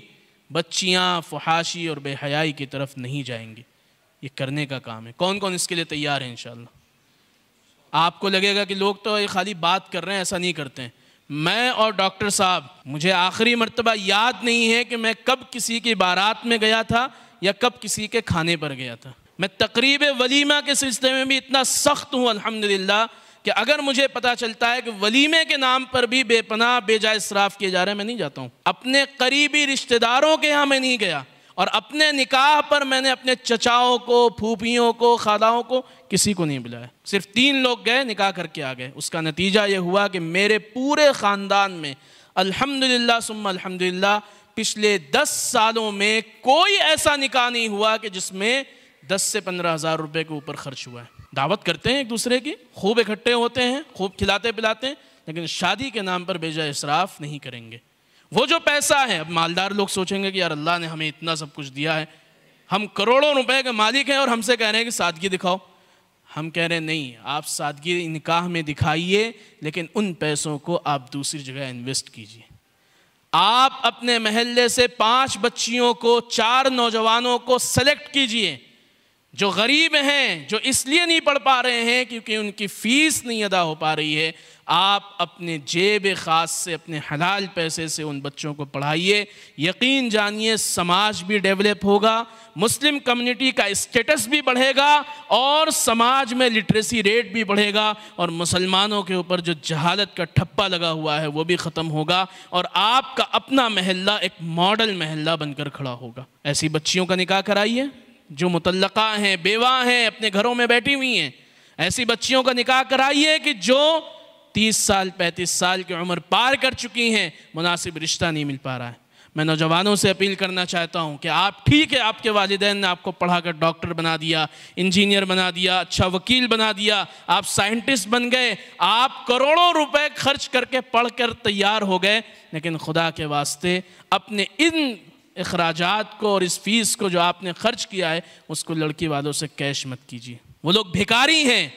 بچیاں فحاشی اور بے حیائی کی طرف نہیں جائیں گی۔ یہ کرنے کا کام ہے۔ کون کون اس کے لیے تیار ہیں انشاءاللہ؟ آپ کو لگے گا کہ لوگ تو یہ خالی بات کر رہے ہیں، ایسا نہیں کرتے ہیں۔ میں اور ڈاکٹر صاحب، مجھے آخری مرتبہ یاد نہیں ہے کہ میں کب کسی کی بارات میں گیا تھا یا کب کسی کے کھانے پر گیا تھا۔ میں تقریب ولیمہ کے سلسلے میں بھی اتنا سخت ہوں الحمدللہ کہ اگر مجھے پتا چلتا ہے کہ ولیمے کے نام پر بھی بے پناہ بے جا اسراف کیے جا رہے ہیں، میں نہیں جاتا ہوں۔ اپنے قریبی رشتہ داروں کے یہاں میں نہیں گیا، اور اپنے نکاح پر میں نے اپنے چچاؤں کو، پھوپھیوں کو، خالاؤں کو، کسی کو نہیں بلایا۔ صرف 3 لوگ گئے، نکاح کر کے آ گئے۔ اس کا نتیجہ یہ ہوا کہ میرے پورے خاندان میں الحمدللہ ثم الحمدللہ پچھلے 10 سالوں میں کوئی ایسا نکاح نہیں ہوا کہ جس میں 10 سے 15 ہزار روپے کے اوپر خرچ ہوا ہے۔ دعوت کرتے ہیں ایک دوسرے کی، خوب اکٹھے ہوتے ہیں، خوب کھلاتے پلاتے ہیں، لیکن شادی کے نام پر بے جا اسراف نہیں کریں گے۔ وہ جو پیسہ ہے، اب مالدار لوگ سوچیں گے کہ یار اللہ نے ہمیں اتنا سب کچھ دیا ہے، ہم کروڑوں روپے کے مالک ہیں اور ہم سے کہہ رہے ہیں کہ سادگی دکھاؤ۔ ہم کہہ رہے ہیں نہیں، آپ سادگی نکاح میں دکھائیے، لیکن ان پیسوں کو آپ دوسری جگہ انویسٹ کیجیے۔ آپ اپنے محلے سے 5 بچیوں کو، 4 نوجوانوں کو سلیکٹ کیجیے جو غریب ہیں، جو اس لیے نہیں پڑھ پا رہے ہیں کیونکہ ان کی فیس نہیں ادا ہو پا رہی ہے۔ آپ اپنے جیب خاص سے، اپنے حلال پیسے سے ان بچوں کو پڑھائیے۔ یقین جانیے سماج بھی ڈیولپ ہوگا، مسلم کمیونٹی کا اسٹیٹس بھی بڑھے گا، اور سماج میں لٹریسی ریٹ بھی بڑھے گا، اور مسلمانوں کے اوپر جو جہالت کا ٹھپا لگا ہوا ہے وہ بھی ختم ہوگا، اور آپ کا اپنا محلہ ایک ماڈل محلہ بن کر کھڑا ہوگا۔ ایسی بچیوں کا نکاح کرائیے جو مطلقہ ہیں، بیوہ ہیں، اپنے گھروں میں بیٹھی ہوئی ہیں۔ ایسی بچیوں کا نکاح کرائیے کہ جو 30 سال 35 سال کی عمر پار کر چکی ہیں، مناسب رشتہ نہیں مل پا رہا ہے۔ میں نوجوانوں سے اپیل کرنا چاہتا ہوں کہ آپ، ٹھیک ہے آپ کے والدین نے آپ کو پڑھا کر ڈاکٹر بنا دیا، انجینئر بنا دیا، اچھا وکیل بنا دیا، آپ سائنٹسٹ بن گئے، آپ کروڑوں روپے خرچ کر کے پڑھ کر تیار ہو گئے، لیکن خدا کے واسطے اپنے ان اخراجات کو اور اس فیس کو جو آپ نے خرچ کیا ہے اس کو لڑکی والوں سے کیش مت کیجیے۔ وہ لوگ بھیکاری ہیں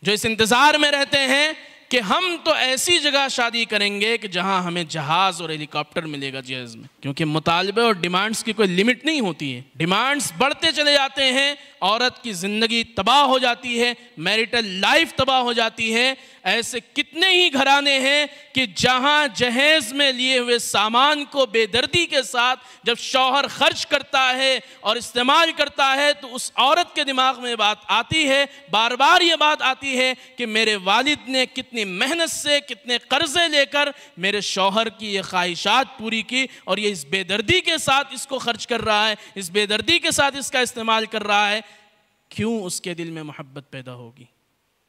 جو اس انتظار میں رہتے ہیں کہ ہم تو ایسی جگہ شادی کریں گے کہ جہاں ہمیں جہاز اور ہیلی کاپٹر ملے گا جہیز میں، کیونکہ مطالبے اور ڈیمانڈز کی کوئی لمٹ نہیں ہوتی ہے۔ ڈیمانڈز بڑھتے چلے جاتے ہیں، عورت کی زندگی تباہ ہو جاتی ہے، میریٹل لائف تباہ ہو جاتی ہے۔ ایسے کتنے ہی گھرانے ہیں کہ جہاں جہیز میں لیے ہوئے سامان کو بے دردی کے ساتھ جب شوہر خرچ کرتا ہے اور استعمال کرتا ہے تو اس عورت کے دماغ میں بات آتی ہے، بار بار یہ بات آتی ہے کہ میرے والد نے کتنی محنت سے، کتنے قرضے لے کر میرے شوہر کی یہ خواہشات پوری کی، اور یہ اس بے دردی کے ساتھ اس کو خرچ کر رہا ہے، اس بے دردی کے ساتھ اس کا استعمال کر رہا ہے۔ کیوں اس کے دل میں محبت پیدا ہوگی؟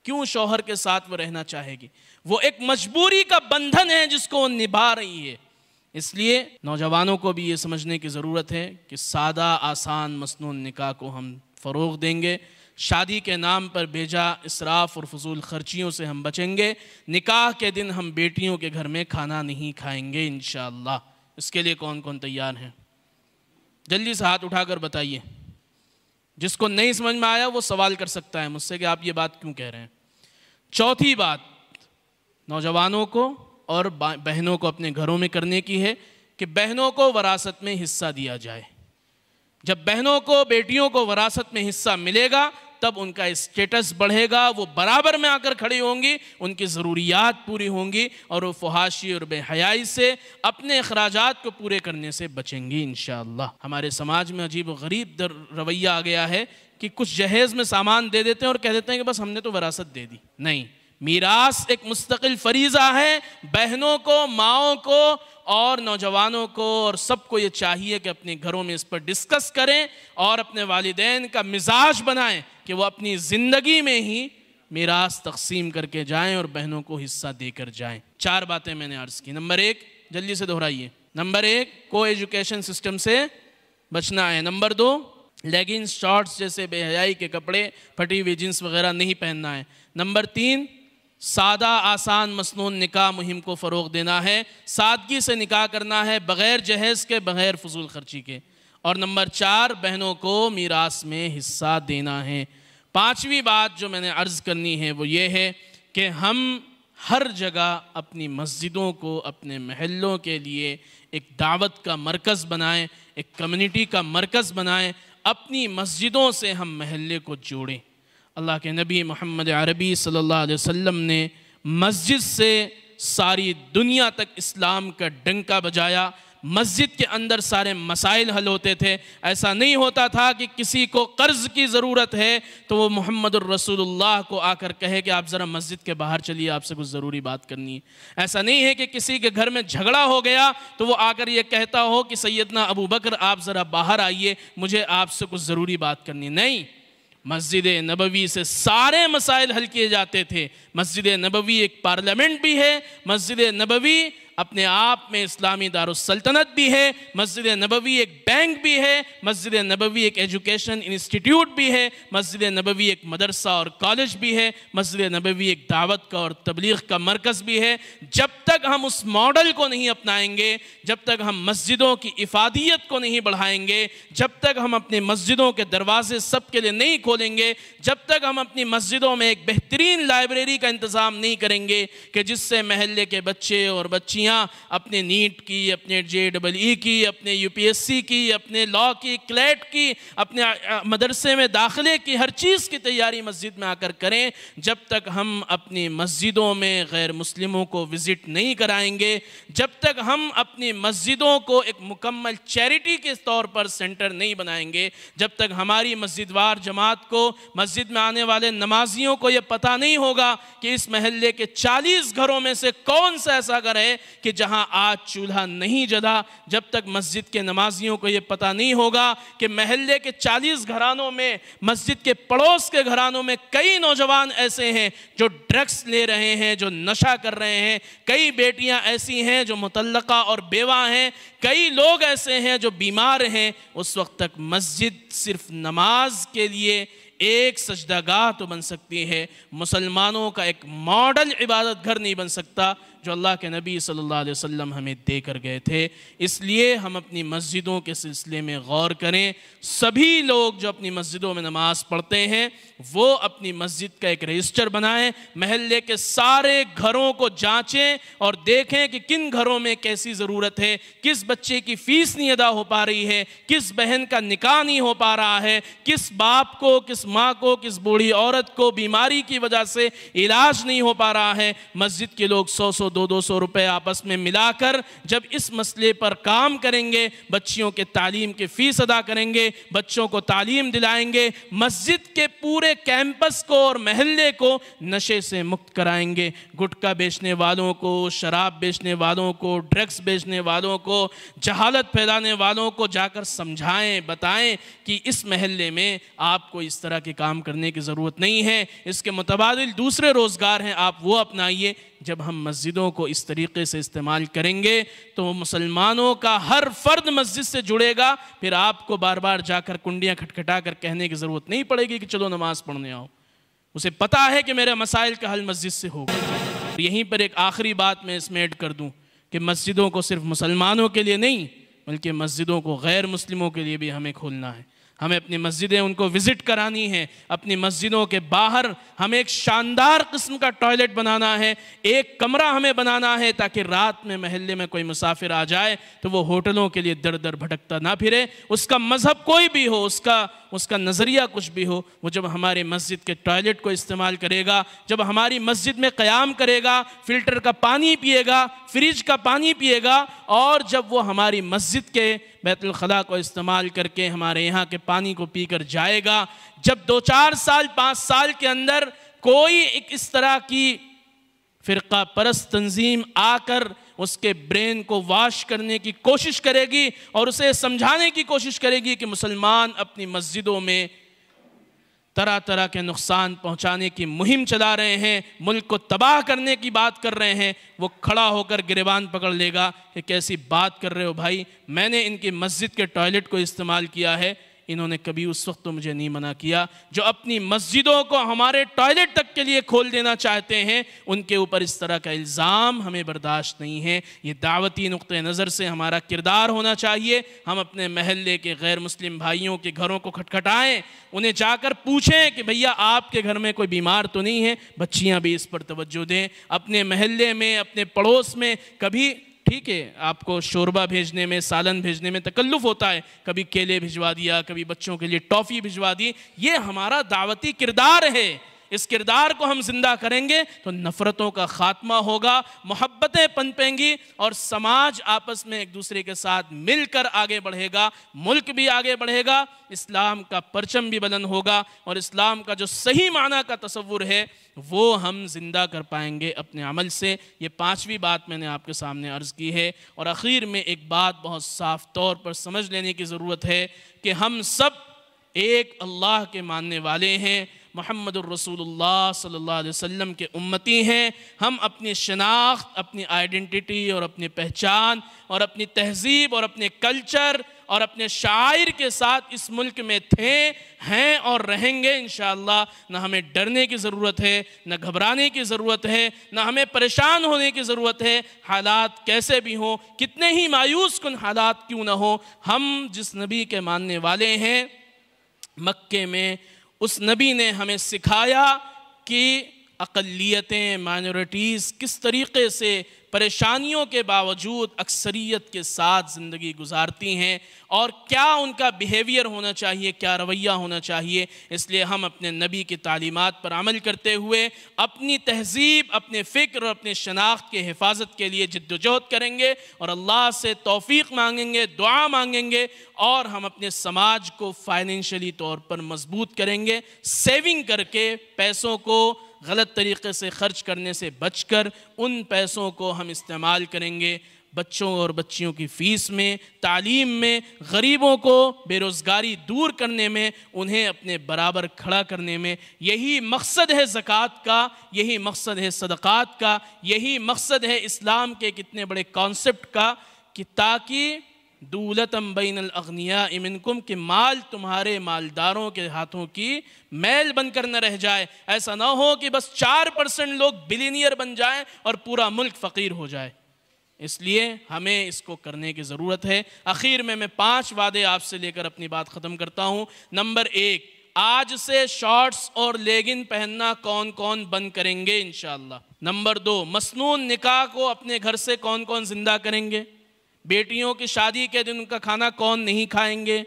کیوں شوہر کے ساتھ وہ رہنا چاہے گی؟ وہ ایک مجبوری کا بندھن ہے جس کو وہ نبھا رہی ہے۔ اس لیے نوجوانوں کو بھی یہ سمجھنے کی ضرورت ہے کہ سادہ آسان مسنون نکاح کو ہم فروغ دیں گے، شادی کے نام پر بھیجا اسراف اور فضول خرچیوں سے ہم بچیں گے، نکاح کے دن ہم بیٹیوں کے گھر میں کھانا نہیں کھائیں گے انشاءاللہ۔ اس کے لیے کون کون تیار ہیں؟ جلدی سے ہاتھ اٹھا کر بتائیے۔ جس کو نہیں سمجھ میں آیا وہ سوال کر سکتا ہے مجھ سے کہ آپ یہ بات کیوں کہہ رہے ہیں۔ چوتھی بات نوجوانوں کو اور بہنوں کو اپنے گھروں میں کرنے کی ہے کہ بہنوں کو وراثت میں حصہ دیا جائے۔ جب بہنوں کو، بیٹیوں کو وراثت میں حصہ ملے گا تب ان کا اسٹیٹس بڑھے گا، وہ برابر میں آ کر کھڑی ہوں گی، ان کی ضروریات پوری ہوں گی، اور وہ فحاشی اور بے حیائی سے، اپنے اخراجات کو پورے کرنے سے بچیں گی انشاءاللہ۔ ہمارے سماج میں عجیب و غریب رویہ آ گیا ہے کہ کچھ جہیز میں سامان دے دیتے ہیں اور کہہ دیتے ہیں کہ بس ہم نے تو وراثت دے دی۔ نہیں، میراث ایک مستقل فریضہ ہے۔ بہنوں کو، ماؤں کو اور نوجوانوں کو اور سب کو یہ چاہیے کہ اپنے گھروں میں اس پر ڈسکس کریں اور اپنے والدین کا مزاج بنائیں کہ وہ اپنی زندگی میں ہی میراث تقسیم کر کے جائیں اور بہنوں کو حصہ دے کر جائیں۔ 4 باتیں میں نے عرض کی۔ نمبر 1، جلدی سے دہرائیے۔ نمبر 1، کو ایجوکیشن سسٹم سے بچنا ہے۔ نمبر 2، لیگنز، شارٹس جیسے بے حیائی کے کپڑے، پھٹی ہوئی جینس وغیرہ نہیں پہننا ہے۔ نمبر 3، سادہ آسان مسنون نکاح مہم کو فروغ دینا ہے، سادگی سے نکاح کرنا ہے، بغیر جہیز کے، بغیر فضول خرچی کے۔ اور نمبر 4، بہنوں کو میراث میں حصہ دینا ہے۔ 5ویں بات جو میں نے عرض کرنی ہے وہ یہ ہے کہ ہم ہر جگہ اپنی مسجدوں کو اپنے محلوں کے لیے ایک دعوت کا مرکز بنائیں، ایک کمیونٹی کا مرکز بنائیں، اپنی مسجدوں سے ہم محلے کو جوڑیں۔ اللہ کے نبی محمد عربی صلی اللہ علیہ وسلم نے مسجد سے ساری دنیا تک اسلام کا ڈنکا بجایا۔ مسجد کے اندر سارے مسائل حل ہوتے تھے۔ ایسا نہیں ہوتا تھا کہ کسی کو قرض کی ضرورت ہے تو وہ محمد الرسول اللہ کو آ کر کہے کہ آپ ذرا مسجد کے باہر چلیے، آپ سے کچھ ضروری بات کرنی ہے۔ ایسا نہیں ہے کہ کسی کے گھر میں جھگڑا ہو گیا تو وہ آ کر یہ کہتا ہو کہ سیدنا ابو بکر آپ ذرا باہر آئیے، مجھے آپ سے کچھ ضروری بات کرنی۔ نہیں، مسجد نبوی سے سارے مسائل حل کیے جاتے تھے۔ مسجد نبوی ایک پارلیمنٹ بھی ہے، مسجد نبوی اپنے آپ میں اسلامی دارالسلطنت بھی ہے، مسجد نبوی ایک بینک بھی ہے، مسجد نبوی ایک ایجوکیشن انسٹیٹیوٹ بھی ہے، مسجد نبوی ایک مدرسہ اور کالج بھی ہے، مسجد نبوی ایک دعوت کا اور تبلیغ کا مرکز بھی ہے۔ جب تک ہم اس ماڈل کو نہیں اپنائیں گے، جب تک ہم مسجدوں کی افادیت کو نہیں بڑھائیں گے، جب تک ہم اپنی مسجدوں کے دروازے سب کے لیے نہیں کھولیں گے، جب تک ہم اپنی مسجدوں میں ایک بہترین لائبریری کا انتظام نہیں کریں گے کہ جس سے محلے کے بچے اور بچیاں اپنے نیٹ کی، اپنے JEE کی، اپنے UPSC کی، اپنے لاء کی، کلیٹ کی، اپنے مدرسے میں داخلے کی، ہر چیز کی تیاری مسجد میں آ کر کریں، جب تک ہم اپنی مسجدوں میں غیر مسلموں کو وزٹ نہیں کرائیں گے، جب تک ہم اپنی مسجدوں کو ایک مکمل چیریٹی کے طور پر سینٹر نہیں بنائیں گے، جب تک ہماری مسجد وار جماعت کو، مسجد میں آنے والے نمازیوں کو یہ پتہ نہیں ہوگا کہ اس محلے کے 40 گھروں میں سے کون سا ایسا گھر ہے کہ جہاں آج چولہا نہیں جلا، جب تک مسجد کے نمازیوں کو یہ پتہ نہیں ہوگا کہ محلے کے 40 گھرانوں میں، مسجد کے پڑوس کے گھرانوں میں کئی نوجوان ایسے ہیں جو ڈرگس لے رہے ہیں، جو نشہ کر رہے ہیں، کئی بیٹیاں ایسی ہیں جو مطلقہ اور بیوہ ہیں، کئی لوگ ایسے ہیں جو بیمار ہیں، اس وقت تک مسجد صرف نماز کے لیے ایک سجدہ گاہ تو بن سکتی ہے، مسلمانوں کا ایک ماڈل عبادت گھر نہیں بن سکتا جو اللہ کے نبی صلی اللہ علیہ وسلم ہمیں دے کر گئے تھے۔ اس لیے ہم اپنی مسجدوں کے سلسلے میں غور کریں۔ سبھی لوگ جو اپنی مسجدوں میں نماز پڑھتے ہیں وہ اپنی مسجد کا ایک رجسٹر بنائیں، محلے کے سارے گھروں کو جانچیں اور دیکھیں کہ کن گھروں میں کیسی ضرورت ہے، کس بچے کی فیس نہیں ادا ہو پا رہی ہے، کس بہن کا نکاح نہیں ہو پا رہا ہے، کس باپ کو، کس ماں کو، کس بوڑھی عورت کو بیماری کی وجہ سے علاج نہیں ہو پا رہا ہے۔ مسجد کے لوگ 100 200 روپے آپس میں ملا کر جب اس مسئلے پر کام کریں گے، بچیوں کے تعلیم کے فیس ادا کریں گے، بچوں کو تعلیم دلائیں گے، مسجد کے پورے کیمپس کو اور محلے کو نشے سے مکت کرائیں گے۔ گٹکا بیچنے والوں کو، شراب بیچنے والوں کو، ڈرگس بیچنے والوں کو، جہالت پھیلانے والوں کو جا کر سمجھائیں، بتائیں کہ اس محلے میں آپ کو اس طرح کے کام کرنے کی ضرورت نہیں ہے، اس کے متبادل دوسرے روزگار ہیں، آپ وہ اپنائیے۔ جب ہم مسجدوں کو اس طریقے سے استعمال کریں گے تو مسلمانوں کا ہر فرد مسجد سے جڑے گا، پھر آپ کو بار بار جا کر کنڈیاں کھٹکھٹا کر کہنے کی ضرورت نہیں پڑے گی کہ چلو نماز پڑھنے آؤ، اسے پتہ ہے کہ میرے مسائل کا حل مسجد سے ہوگا۔ یہیں پر ایک آخری بات میں اس میں ایڈ کر دوں کہ مسجدوں کو صرف مسلمانوں کے لیے نہیں بلکہ مسجدوں کو غیر مسلموں کے لیے بھی ہمیں کھولنا ہے۔ ہمیں اپنی مسجدیں ان کو وزٹ کرانی ہے، اپنی مسجدوں کے باہر ہمیں ایک شاندار قسم کا ٹوائلٹ بنانا ہے، ایک کمرہ ہمیں بنانا ہے تاکہ رات میں محلے میں کوئی مسافر آ جائے تو وہ ہوٹلوں کے لیے در در بھٹکتا نہ پھرے، اس کا مذہب کوئی بھی ہو، اس کا نظریہ کچھ بھی ہو، وہ جب ہمارے مسجد کے ٹوائلٹ کو استعمال کرے گا، جب ہماری مسجد میں قیام کرے گا، فلٹر کا پانی پیے گا، فریج کا پانی پیے گا، اور جب وہ ہماری مسجد کے بیت الخلاء کو استعمال کر کے ہمارے یہاں کے پانی کو پی کر جائے گا، جب 2-4 سال 5 سال کے اندر کوئی ایک اس طرح کی فرقہ پرست تنظیم آ کر اس کے برین کو واش کرنے کی کوشش کرے گی اور اسے سمجھانے کی کوشش کرے گی کہ مسلمان اپنی مسجدوں میں طرح طرح کے نقصان پہنچانے کی مہم چلا رہے ہیں، ملک کو تباہ کرنے کی بات کر رہے ہیں، وہ کھڑا ہو کر گریبان پکڑ لے گا کہ کیسی بات کر رہے ہو بھائی، میں نے ان کی مسجد کے ٹوائلٹ کو استعمال کیا ہے، انہوں نے کبھی اس وقت تو مجھے نہیں منع کیا. جو اپنی مسجدوں کو ہمارے ٹوائلٹ تک کے لیے کھول دینا چاہتے ہیں ان کے اوپر اس طرح کا الزام ہمیں برداشت نہیں ہے. یہ دعوتی نقطہ نظر سے ہمارا کردار ہونا چاہیے. ہم اپنے محلے کے غیر مسلم بھائیوں کے گھروں کو کھٹکھٹائیں, انہیں جا کر پوچھیں کہ بھیا آپ کے گھر میں کوئی بیمار تو نہیں ہے. بچیاں بھی اس پر توجہ دیں. اپنے محلے میں, اپنے پڑوس میں کبھی ٹھیک ہے آپ کو شوربہ بھیجنے میں, سالن بھیجنے میں تکلف ہوتا ہے, کبھی کیلے بھجوا دیا, کبھی بچوں کے لیے ٹافی بھجوا دی. یہ ہمارا دعوتی کردار ہے. اس کردار کو ہم زندہ کریں گے تو نفرتوں کا خاتمہ ہوگا, محبتیں پنپیں گی اور سماج آپس میں ایک دوسرے کے ساتھ مل کر آگے بڑھے گا, ملک بھی آگے بڑھے گا, اسلام کا پرچم بھی بلند ہوگا اور اسلام کا جو صحیح معنی کا تصور ہے وہ ہم زندہ کر پائیں گے اپنے عمل سے. یہ 5ویں بات میں نے آپ کے سامنے عرض کی ہے. اور آخر میں ایک بات بہت صاف طور پر سمجھ لینے کی ضرورت ہے کہ ہم سب ایک اللہ کے ماننے والے ہیں, محمد الرسول اللہ صلی اللہ علیہ وسلم کے امتی ہیں. ہم اپنی شناخت, اپنی آئیڈنٹیٹی اور اپنی پہچان اور اپنی تہذیب اور اپنے کلچر اور اپنے شاعر کے ساتھ اس ملک میں تھے, ہیں اور رہیں گے انشاءاللہ. نہ ہمیں ڈرنے کی ضرورت ہے, نہ گھبرانے کی ضرورت ہے, نہ ہمیں پریشان ہونے کی ضرورت ہے. حالات کیسے بھی ہوں, کتنے ہی مایوس کن حالات کیوں نہ ہوں, ہم جس نبی کے ماننے والے ہیں, مکے میں اس نبی نے ہمیں سکھایا کہ اقلیتیں, مائنورٹیز کس طریقے سے پریشانیوں کے باوجود اکثریت کے ساتھ زندگی گزارتی ہیں اور کیا ان کا بیہیویئر ہونا چاہیے, کیا رویہ ہونا چاہیے. اس لیے ہم اپنے نبی کی تعلیمات پر عمل کرتے ہوئے اپنی تہذیب, اپنے فکر اور اپنے شناخت کے حفاظت کے لیے جد و جہد کریں گے اور اللہ سے توفیق مانگیں گے, دعا مانگیں گے اور ہم اپنے سماج کو فائنینشلی طور پر مضبوط کریں گے. سیونگ کر کے پیسوں کو غلط طریقے سے خرچ کرنے سے بچ کر ان پیسوں کو ہم استعمال کریں گے بچوں اور بچیوں کی فیس میں, تعلیم میں, غریبوں کو بے روزگاری دور کرنے میں, انہیں اپنے برابر کھڑا کرنے میں. یہی مقصد ہے زکوٰۃ کا, یہی مقصد ہے صدقات کا, یہی مقصد ہے اسلام کے کتنے بڑے کانسیپٹ کا کہ تاکہ دولتم بین الاغنیاء منکم, کہ مال تمہارے مالداروں کے ہاتھوں کی میل بن کر نہ رہ جائے. ایسا نہ ہو کہ بس 4% لوگ بلینئر بن جائیں اور پورا ملک فقیر ہو جائے. اس لیے ہمیں اس کو کرنے کی ضرورت ہے. آخر میں 5 وعدے آپ سے لے کر اپنی بات ختم کرتا ہوں. نمبر 1, آج سے شارٹس اور لیگن پہننا کون کون بند کریں گے انشاءاللہ. نمبر 2, مسنون نکاح کو اپنے گھر سے کون کون زندہ کریں گے. بیٹیوں کی شادی کے دن ان کا کھانا کون نہیں کھائیں گے.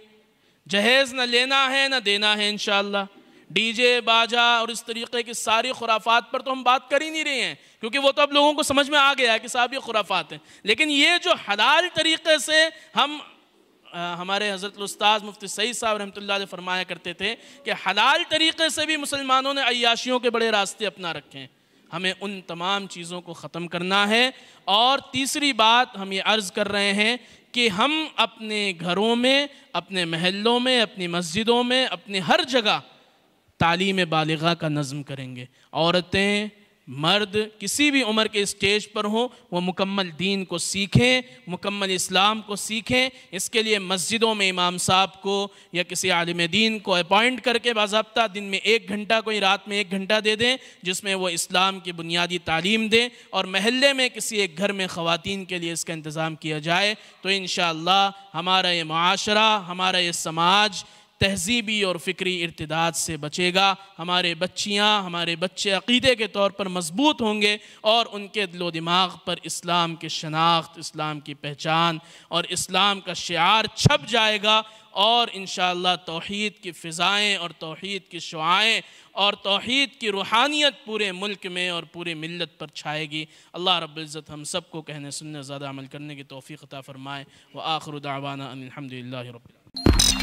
جہیز نہ لینا ہے نہ دینا ہے انشاءاللہ. ڈی جے باجا اور اس طریقے کی ساری خرافات پر تو ہم بات کر ہی نہیں رہے ہیں, کیونکہ وہ تو اب لوگوں کو سمجھ میں آ گیا ہے کہ صاحب یہ خرافات ہیں. لیکن یہ جو حلال طریقے سے ہمارے حضرت الاستاذ مفتی سعید صاحب رحمۃ اللہ علیہ فرمایا کرتے تھے کہ حلال طریقے سے بھی مسلمانوں نے عیاشیوں کے بڑے راستے اپنا رکھے ہیں. ہمیں ان تمام چیزوں کو ختم کرنا ہے. اور تیسری بات ہم یہ عرض کر رہے ہیں کہ ہم اپنے گھروں میں, اپنے محلوں میں, اپنی مسجدوں میں, اپنے ہر جگہ تعلیم بالغہ کا نظم کریں گے. عورتیں, مرد کسی بھی عمر کے اسٹیج پر ہوں وہ مکمل دین کو سیکھیں, مکمل اسلام کو سیکھیں. اس کے لیے مسجدوں میں امام صاحب کو یا کسی عالم دین کو اپوائنٹ کر کے باضابطہ دن میں 1 گھنٹہ, کوئی رات میں 1 گھنٹہ دے دیں جس میں وہ اسلام کی بنیادی تعلیم دیں. اور محلے میں کسی ایک گھر میں خواتین کے لیے اس کا انتظام کیا جائے تو انشاءاللہ ہمارا یہ معاشرہ, ہمارا یہ سماج تہذیبی اور فکری ارتداد سے بچے گا. ہمارے بچیاں, ہمارے بچے عقیدے کے طور پر مضبوط ہوں گے اور ان کے دل و دماغ پر اسلام کی شناخت, اسلام کی پہچان اور اسلام کا شعار چھپ جائے گا. اور انشاءاللہ توحید کی فضائیں اور توحید کی شعائیں اور توحید کی روحانیت پورے ملک میں اور پورے ملت پر چھائے گی. اللہ رب العزت ہم سب کو کہنے سننے زیادہ عمل کرنے کی توفیق عطا فرمائے. وآخر دعوانا ان الحمدللہ رب العالمین.